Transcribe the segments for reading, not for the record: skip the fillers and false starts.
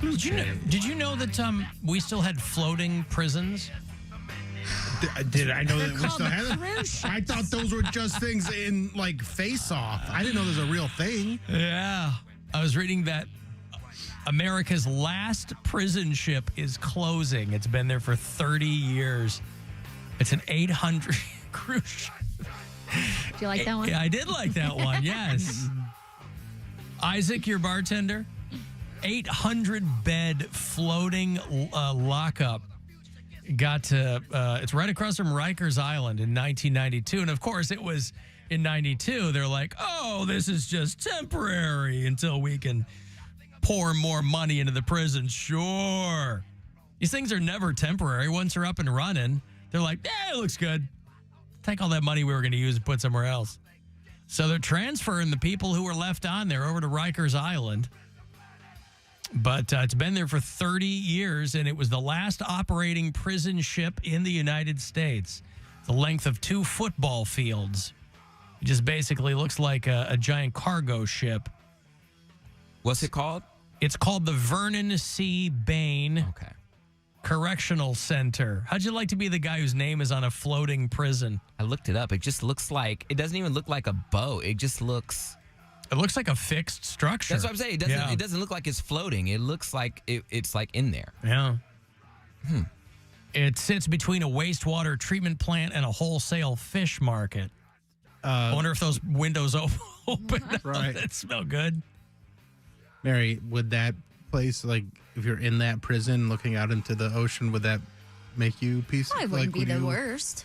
Did you know that we still had floating prisons? Did I know They're that we called still had cruise it? ships. I thought those were just things in like Face Off. I didn't know there's a real thing. Yeah. I was reading that America's last prison ship is closing. It's been there for 30 years. It's an 800 cruise ship. Do you like that one? Yeah, I did like that one. Yes. Isaac, your bartender, 800-bed floating lockup. Got to, it's right across from Rikers Island in 1992. And of course, it was in 92. They're like, oh, this is just temporary until we can pour more money into the prison. Sure. These things are never temporary. Once they're up and running, they're like, it looks good. Take all that money we were going to use and put somewhere else. So they're transferring the people who were left on there over to Rikers Island. But it's been there for 30 years, and it was the last operating prison ship in the United States. The length of 2 football fields. It just basically looks like a giant cargo ship. What's it called? It's called the Vernon C. Bain Okay. Correctional Center. How'd you like to be the guy whose name is on a floating prison? I looked it up. It just looks like, it doesn't even look like a boat. It just looks... It looks like a fixed structure. That's what I'm saying. It doesn't look like it's floating. It looks like it's like in there. Yeah. It sits between a wastewater treatment plant and a wholesale fish market. I wonder if those windows open up. Right. That smell good. Mary, would that place, like, if you're in that prison looking out into the ocean, would that make you peaceful? Probably wouldn't would be the you worst.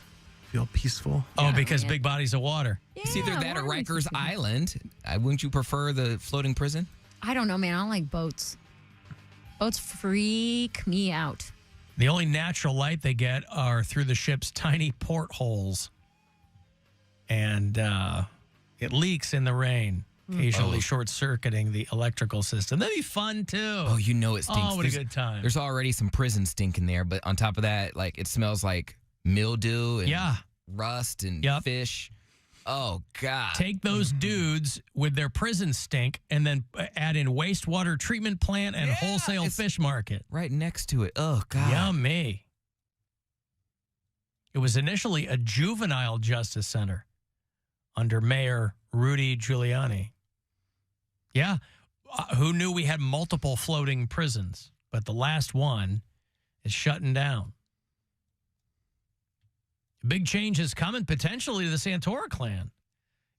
feel peaceful? Oh, because man. big bodies of water. It's either that or why would Rikers you- Island. Wouldn't you prefer the floating prison? I don't know, man. I don't like boats. Boats freak me out. The only natural light they get are through the ship's tiny portholes. And it leaks in the rain, occasionally short-circuiting the electrical system. That'd be fun, too. Oh, you know it stinks. Oh, what a good time. There's already some prison stink in there, but on top of that, like it smells like mildew and rust and fish. Oh, God. Take those dudes with their prison stink and then add in wastewater treatment plant and wholesale fish market. Right next to it. Oh, God. Yummy. It was initially a juvenile justice center under Mayor Rudy Giuliani. Yeah. Who knew we had multiple floating prisons? But the last one is shutting down. Big change is coming potentially to the Santora clan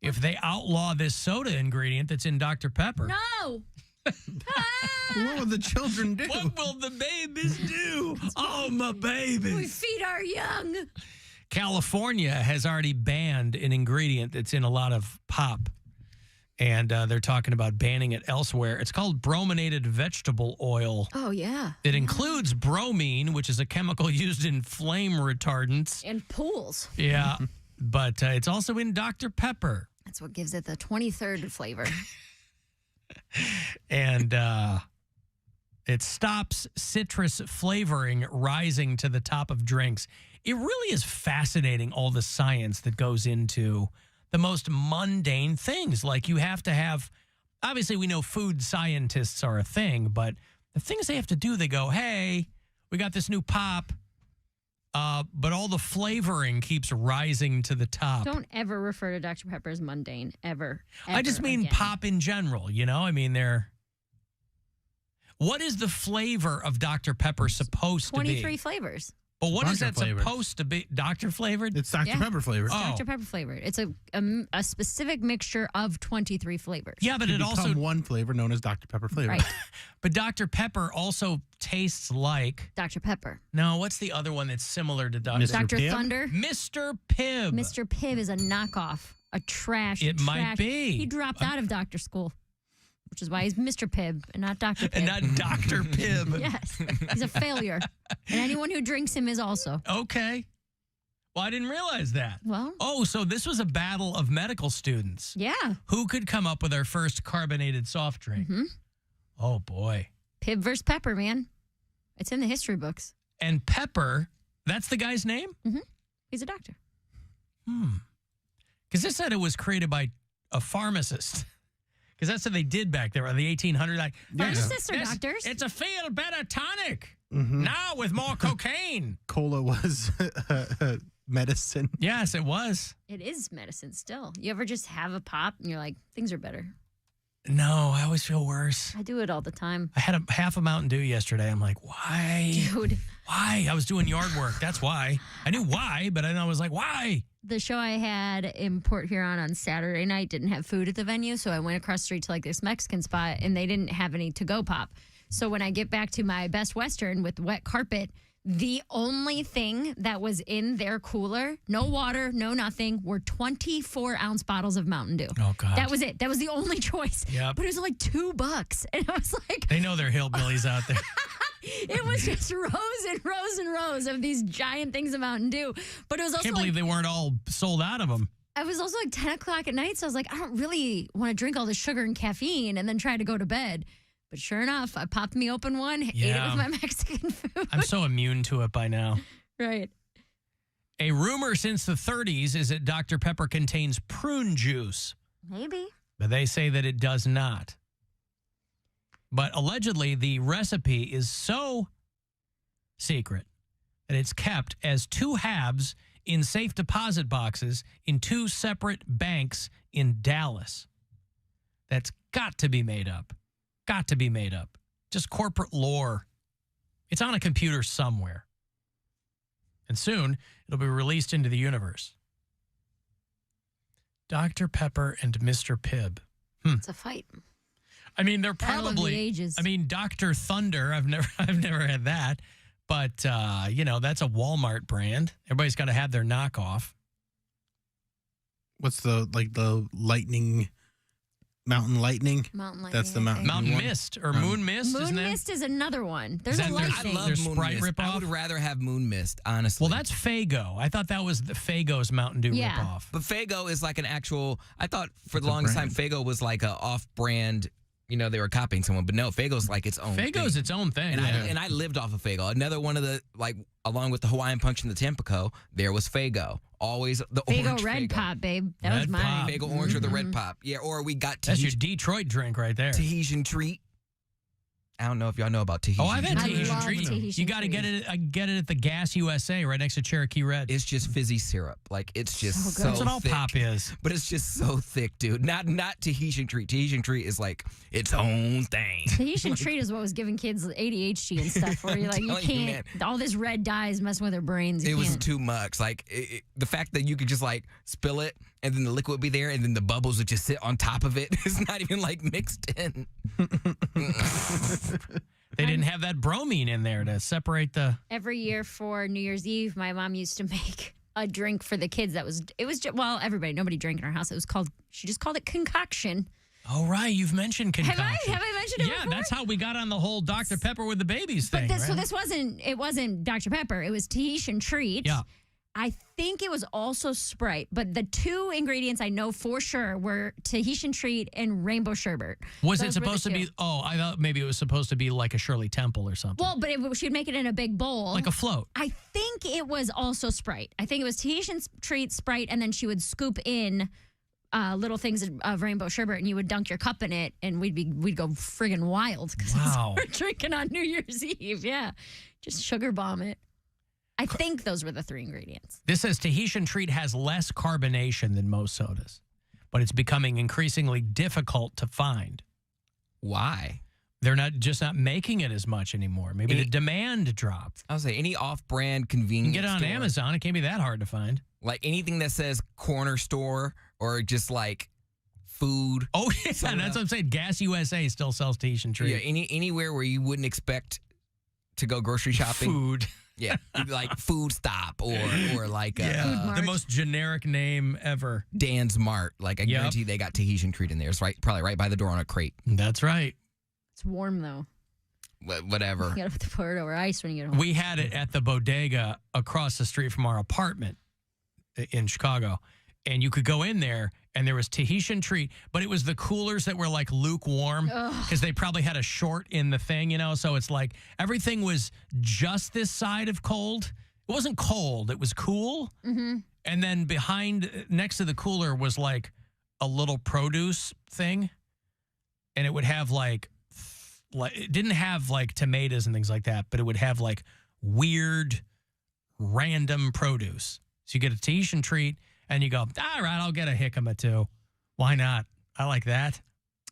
if they outlaw this soda ingredient that's in Dr. Pepper. No. What will the children do? What will the babies do? Oh, my We babies. feed our young. California has already banned an ingredient that's in a lot of pop. And they're talking about banning it elsewhere. It's called brominated vegetable oil. Oh, yeah. It includes bromine, which is a chemical used in flame retardants. And pools. Yeah, but it's also in Dr. Pepper. That's what gives it the 23rd flavor. And it stops citrus flavoring rising to the top of drinks. It really is fascinating, all the science that goes into the most mundane things. Like you have to have, obviously we know food scientists are a thing, but the things they have to do, they go, hey, we got this new pop, but all the flavoring keeps rising to the top. Don't ever refer to Dr. Pepper as mundane, ever. I just mean again. pop in general, you know? I mean, what is the flavor of Dr. Pepper supposed to be? 23 flavors. But what is Dr. that flavored. supposed to be? Dr. flavored? It's Dr. Yeah. Pepper flavor. Oh. Dr. Pepper flavored. It's a specific mixture of 23 flavors. Yeah, but It it also, one flavor known as Dr. Pepper flavor. Right. but Dr. Pepper also tastes like, Dr. Pepper. no, what's the other one that's similar to Dr. Mr. Dr. Pibb? Thunder. Mr. Pibb. Mr. Pibb is a knockoff, a trash. It might be. He dropped out of doctor school, which is why he's Mr. Pibb and not Dr. Pibb. And not Dr. Pibb. Yes, he's a failure. And anyone who drinks him is also. Okay. Well, I didn't realize that. Well, Oh, so this was a battle of medical students. yeah. Who could come up with our first carbonated soft drink? Mhm. Oh, boy. Pibb versus Pepper, man. It's in the history books. And Pepper, that's the guy's name? He's a doctor. Because this said it was created by a pharmacist. Because that's what they did back there in the 1800s. Like, Pharmacists are doctors. It's a feel better tonic. Now with more cocaine. Cola was medicine. Yes, it was. It is medicine still. You ever just have a pop and you're like, things are better? No, I always feel worse. I do it all the time. I had half a Mountain Dew yesterday. I'm like, why? Dude. Why? I was doing yard work. That's why. I knew why, but I was like, why? The show I had in Port Huron on Saturday night didn't have food at the venue, so I went across the street to like this Mexican spot, and they didn't have any to-go pop. So when I get back to my Best Western with wet carpet, the only thing that was in their cooler, no water, no nothing, were 24-ounce bottles of Mountain Dew. Oh, God. That was it. That was the only choice. Yep. But it was like $2. And I was like... They know they're hillbillies out there. It was just rows and rows and rows of these giant things of Mountain Dew. But it was also Can't believe they weren't all sold out of them. I was also like 10 o'clock at night, so I was like, I don't really want to drink all the sugar and caffeine and then try to go to bed. But sure enough, I popped me open one, ate it with my Mexican food. I'm so immune to it by now. Right. A rumor since the 30s is that Dr. Pepper contains prune juice. Maybe. But they say that it does not. But allegedly, the recipe is so secret that it's kept as 2 halves in safe deposit boxes in 2 separate banks in Dallas. That's got to be made up. Got to be made up. Just corporate lore. It's on a computer somewhere. And soon, it'll be released into the universe. Dr. Pepper and Mr. Pibb. It's a fight. I mean, they're Battle of the probably. ages. I mean, Dr. Thunder. I've never had that, but that's a Walmart brand. Everybody's got to have their knockoff. What's the lightning? Mountain lightning. Mountain lightning. That's the mountain. Mountain one. Mist or Moon Mist. Moon isn't Mist is another one. There's Is a that lightning. I love There's Moon Sprite Mist. ripoff? I would rather have Moon Mist, honestly. Well, that's Faygo. I thought that was the Faygo's Mountain Dew Yeah. ripoff. But Faygo is like an actual. I thought for the a longest brand. time Faygo was like a off-brand. They were copying someone, but no, Faygo's like its own. Faygo's thing. its own thing. And I lived off of Faygo. Another one of the along with the Hawaiian Punch and the Tempico, there was Faygo. Always the Faygo orange Red Faygo. Pop, babe. That Red was mine. Pop. Faygo Orange or the Red Pop. Yeah, or we got That's your Tahitian, Detroit drink right there. Tahitian Treat. I don't know if y'all know about Tahitian. Oh, I've had I Tahitian love treat. Tahitian You got to treat. get it. I get it at the Gas USA right next to Cherokee Red. It's just fizzy syrup. Like it's just So so, good. That's what all thick. pop is. But it's just so thick, dude. Not Tahitian Treat. Tahitian Treat is like its own thing. Tahitian treat is what was giving kids ADHD and stuff. Where you're like, you telling you, can't. All this red dye is messing with their brains. You It was can't. too much. Like the fact that you could just like spill it and then the liquid would be there and then the bubbles would just sit on top of it. It's not even like mixed in. They didn't have that bromine in there to separate the. Every year for New Year's Eve, my mom used to make a drink for the kids. Everybody, nobody drank in our house. She just called it concoction. Oh, right. You've mentioned concoction. Have I mentioned it Yeah, before? that's how we got on the whole Dr. Pepper with the babies But thing. so right? this wasn't Dr. Pepper. It was Tahitian treat. Yeah. I think it was also Sprite, but the 2 ingredients I know for sure were Tahitian treat and rainbow sherbet. Was Those it were the supposed to be? two. Oh, I thought maybe it was supposed to be like a Shirley Temple or something. Well, but she'd make it in a big bowl. Like a float. I think it was also Sprite. I think it was Tahitian treat, Sprite, and then she would scoop in little things of rainbow sherbet, and you would dunk your cup in it, and we'd go friggin' wild because Wow. we're drinking on New Year's Eve. Yeah, just sugar bomb it. I think those were the 3 ingredients. This says Tahitian treat has less carbonation than most sodas, but it's becoming increasingly difficult to find. Why? They're not making it as much anymore. Maybe the demand dropped. I would say any off-brand You convenience can get it on store, Amazon. It can't be that hard to find. like anything that says corner store or just like food. Oh, yeah, Soda. that's what I'm saying. Gas USA still sells Tahitian treat. Yeah, anywhere where you wouldn't expect to go grocery shopping. Food. Yeah, like Food Stop or like Food Mart. The most generic name ever. Dan's Mart. Like I Yep. guarantee they got Tahitian treat in there. It's probably right by the door on a crate. That's right. It's warm though. Whatever. You gotta pour it over ice when you get home. We had it at the bodega across the street from our apartment in Chicago. And you could go in there and there was Tahitian treat, but it was the coolers that were like lukewarm because they probably had a short in the thing, So it's like everything was just this side of cold. It wasn't cold. It was cool. Mm-hmm. And then next to the cooler was like a little produce thing. and it would have like it didn't have like tomatoes and things like that, but it would have like weird, random produce. So you get a Tahitian treat, and you go, all right, I'll get a jicama too. Why not? I like that.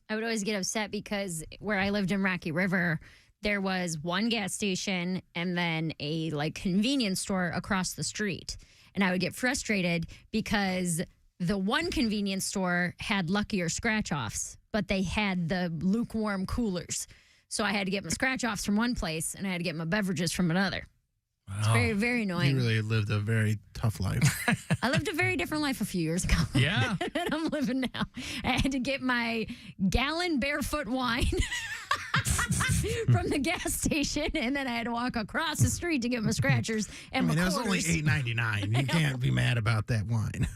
I would always get upset because where I lived in Rocky River, there was one gas station and then a like convenience store across the street. And I would get frustrated because the one convenience store had luckier scratch-offs, but they had the lukewarm coolers. So I had to get my scratch-offs from one place, and I had to get my beverages from another. Wow. It's very, very annoying. You really lived a very tough life. I lived a very different life a few years ago. Yeah. than I'm living now. I had to get my gallon barefoot wine from the gas station, and then I had to walk across the street to get my scratchers and my it quarters. was only $8.99. You can't be mad about that wine.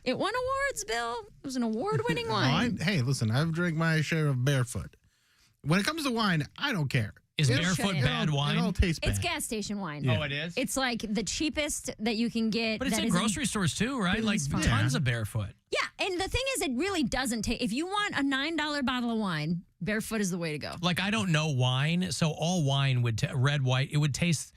It won awards, Bill. It was an award-winning wine. Hey, listen, I've drank my share of barefoot. When it comes to wine, I don't care. Is barefoot bad wine? It all tastes bad. It's gas station wine. Yeah. Oh, it is? It's like the cheapest that you can get. But it's in grocery stores too, right? Like tons of barefoot. Yeah, and the thing is, it really doesn't take. If you want a $9 bottle of wine, barefoot is the way to go. Like, I don't know wine, so all wine would, red, white, it would taste,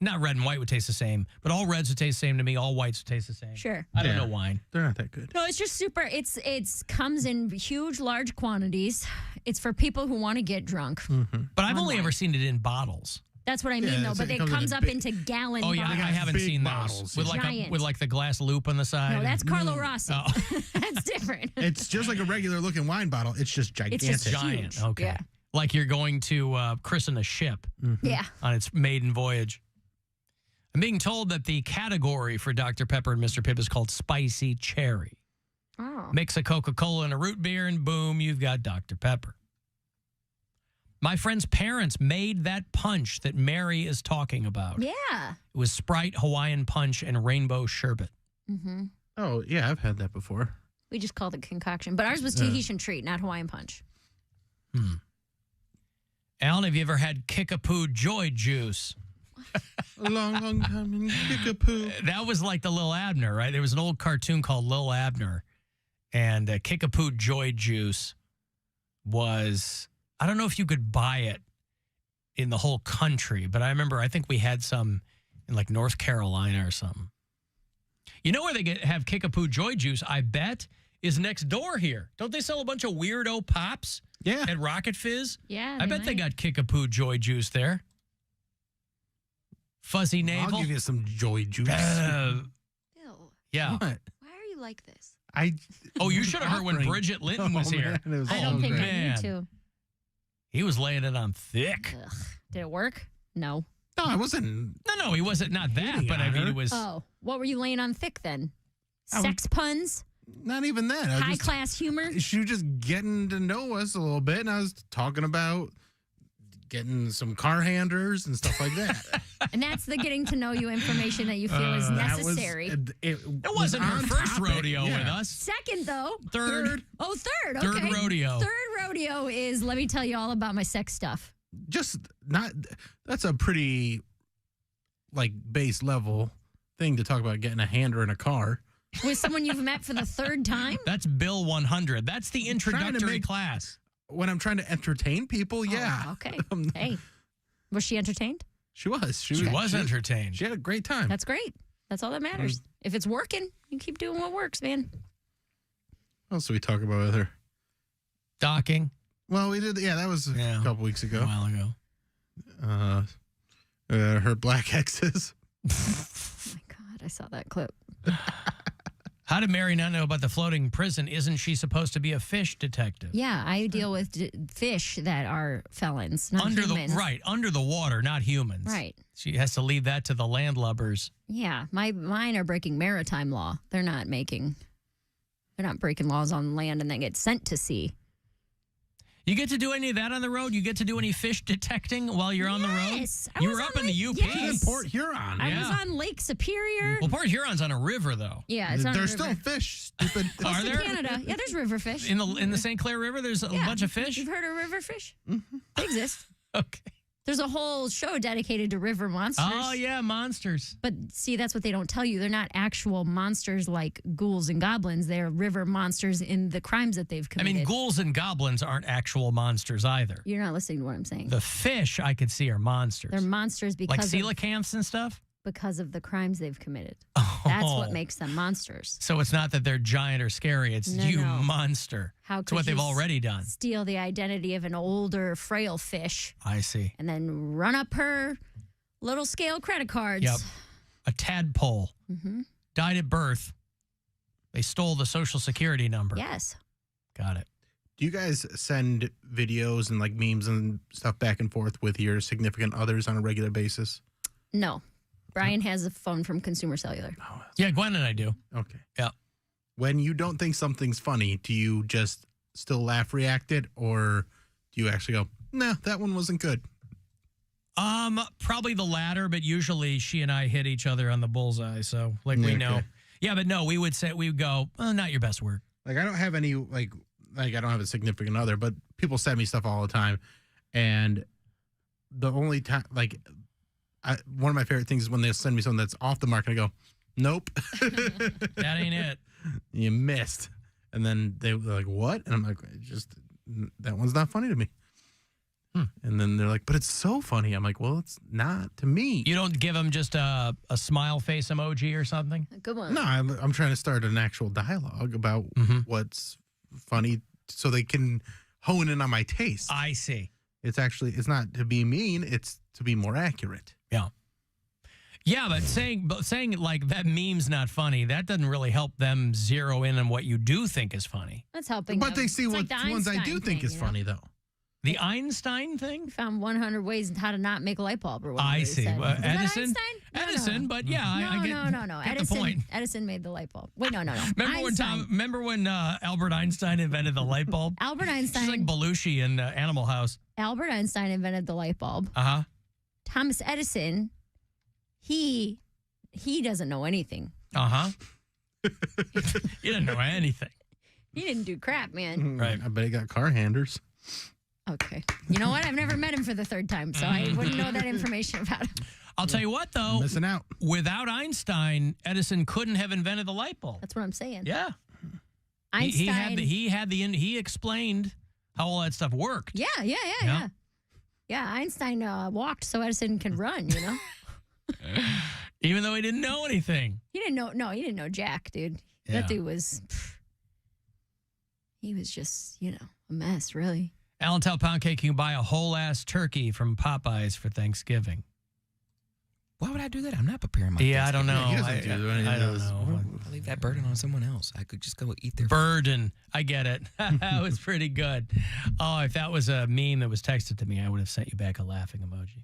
not red and white would taste the same, but all reds would taste the same to me, all whites would taste the same. Sure. I don't know wine. They're not that good. No, it's just super. It's comes in huge, large quantities. It's for people who want to get drunk. Mm-hmm. But I've only ever seen it in bottles. That's what I mean, though. But it comes up into gallon bottles. Oh, yeah, I haven't seen bottles. those. With like the glass loop on the side. No, that's Carlo Rossi. Oh. That's different. It's just like a regular looking wine bottle. It's just gigantic. It's just giant. huge. Okay. Yeah. Like you're going to christen a ship Yeah. on its maiden voyage. I'm being told that the category for Dr. Pepper and Mr. Pibb is called Spicy Cherry. Oh. Mix a Coca-Cola and a root beer, and boom, you've got Dr. Pepper. My friend's parents made that punch that Mary is talking about. Yeah. It was Sprite, Hawaiian Punch, and Rainbow Sherbet. Mm-hmm. Oh, yeah, I've had that before. We just called it concoction. But ours was Tahitian treat, not Hawaiian Punch. Alan, have you ever had Kickapoo Joy Juice? A long, long time in Kickapoo. That was like the Lil Abner, right? There was an old cartoon called Lil Abner. And Kickapoo Joy Juice was... I don't know if you could buy it in the whole country, but I think we had some in like North Carolina or something. You know where they have Kickapoo Joy Juice, I bet, is next door here. Don't they sell a bunch of weirdo pops at Rocket Fizz? Yeah, I bet they got Kickapoo Joy Juice there. Fuzzy Navel. I'll give you some Joy Juice. Bill. Yeah. What? Why are you like this? You should have heard when Bridget Linton was here. Man, I don't think I man. need to. He was laying it on thick. Ugh. Did it work? No. No, I wasn't. No, he wasn't. Not that, but I mean, it was. Oh, what were you laying on thick then? Sex puns? Not even that. High class humor? She was just getting to know us a little bit, and I was talking about getting some car handlers and stuff like that. And that's the getting to know you information that you feel is necessary. It wasn't her first rodeo with us. Second, though. Third. Oh, third. Third Okay. rodeo. Third rodeo is let me tell you all about my sex stuff. Just not. That's a pretty like base level thing to talk about getting a hander in a car. With someone you've met for the third time? That's Bill 100. That's the introductory class. When I'm trying to entertain people, yeah. Oh, okay. Hey, was she entertained? She was. She was entertained. She had a great time. That's great. That's all that matters. If it's working, you keep doing what works, man. What else did we talk about with her? Docking. Well, we did. Yeah, that was a couple weeks ago. A while ago. Her black exes. Oh my God, I saw that clip. How did Mary not know about the floating prison? Isn't she supposed to be a fish detective? Yeah, I deal with fish that are felons, not humans. Under the water, not humans. Right. She has to leave that to the landlubbers. Yeah, mine are breaking maritime law. They're not breaking laws on land and then get sent to sea. You get to do any of that on the road? You get to do any fish detecting while you're on the road? Yes. You were up in the UP. Yes. In Port Huron. I was on Lake Superior. Well, Port Huron's on a river, though. Yeah, it's on There's a river. still fish, stupid. Are there? Canada. Yeah, there's river fish. In the St. Clair River, there's a bunch of fish? You've heard of river fish? Mm-hmm. They exist. Okay. There's a whole show dedicated to river monsters. Oh, yeah, monsters. But see, that's what they don't tell you. They're not actual monsters like ghouls and goblins. They're river monsters in the crimes that they've I committed. mean, ghouls and goblins aren't actual monsters either. You're not listening to what I'm saying. The fish I could see are monsters. They're monsters because like coelacanths and stuff? Because of the crimes they've committed. Oh. That's what makes them monsters. So it's not that they're giant or scary. It's No, you no. monster. How It's could what they've you already done. steal the identity of an older, frail fish I see. and then run up her little scale credit cards? Yep. A tadpole Mm-hmm. died at birth. They stole the social security number. Yes. Got it. Do you guys send videos and like memes and stuff back and forth with your significant others on a regular basis? No. Brian has a phone from Consumer Cellular. Yeah, Gwen and I do. Okay. Yeah. When you don't think something's funny, do you just still laugh, react it, or do you actually go, no, that one wasn't good? Probably the latter, but usually she and I hit each other on the bullseye, so we Okay. know. Yeah, but no, we would go, not your best work. Like I don't have any like I don't have a significant other, but people send me stuff all the time, and the only time one of my favorite things is when they send me something that's off the mark, and I go, nope, That ain't it. you missed, and then they're like, what? And I'm like, that one's not funny to me. And then they're like, but it's so funny. I'm like, well, it's not to me. You don't give them just a smile face emoji or something? Good one. No, I'm trying to start an actual dialogue about what's funny so they can hone in on my taste. I see. It's not to be mean, it's to be more accurate. Yeah. Yeah, but saying like that meme's not funny, that doesn't really help them zero in on what you do think is funny. That's helping. But them. they see It's what like the ones I Einstein do think thing, is you know? funny, though. The Einstein thing? We found 100 ways how to not make a light bulb or whatever. I he see. said. Well, Is that Edison? Einstein? No, Edison, no. but yeah, I get, No. get Edison, the point. Edison made the light bulb. Wait, no. Remember when Albert Einstein invented the light bulb? Albert She's Einstein. like Belushi in Animal House. Albert Einstein invented the light bulb. Uh-huh. Thomas Edison, he doesn't know anything. Uh-huh. You didn't know anything. He didn't do crap, man. Right. I bet he got car handers. Okay. You know what? I've never met him for the third time, so I wouldn't know that information about him. I'll tell you what, though. Missing out. Without Einstein, Edison couldn't have invented the light bulb. That's what I'm saying. Yeah. Einstein. He explained how all that stuff worked. Yeah. Einstein walked so Edison can run, you know? Even though he didn't know anything. He didn't know Jack, dude. Yeah. That dude was, he was just, a mess, really. Alan, tell Poundcake you can buy a whole ass turkey from Popeyes for Thanksgiving. Why would I do that? I'm not preparing my Yeah, I don't know. He doesn't do any I of don't those. know. I leave that burden on someone else. I could just go eat their Burden. I get it. That was pretty good. Oh, if that was a meme that was texted to me, I would have sent you back a laughing emoji.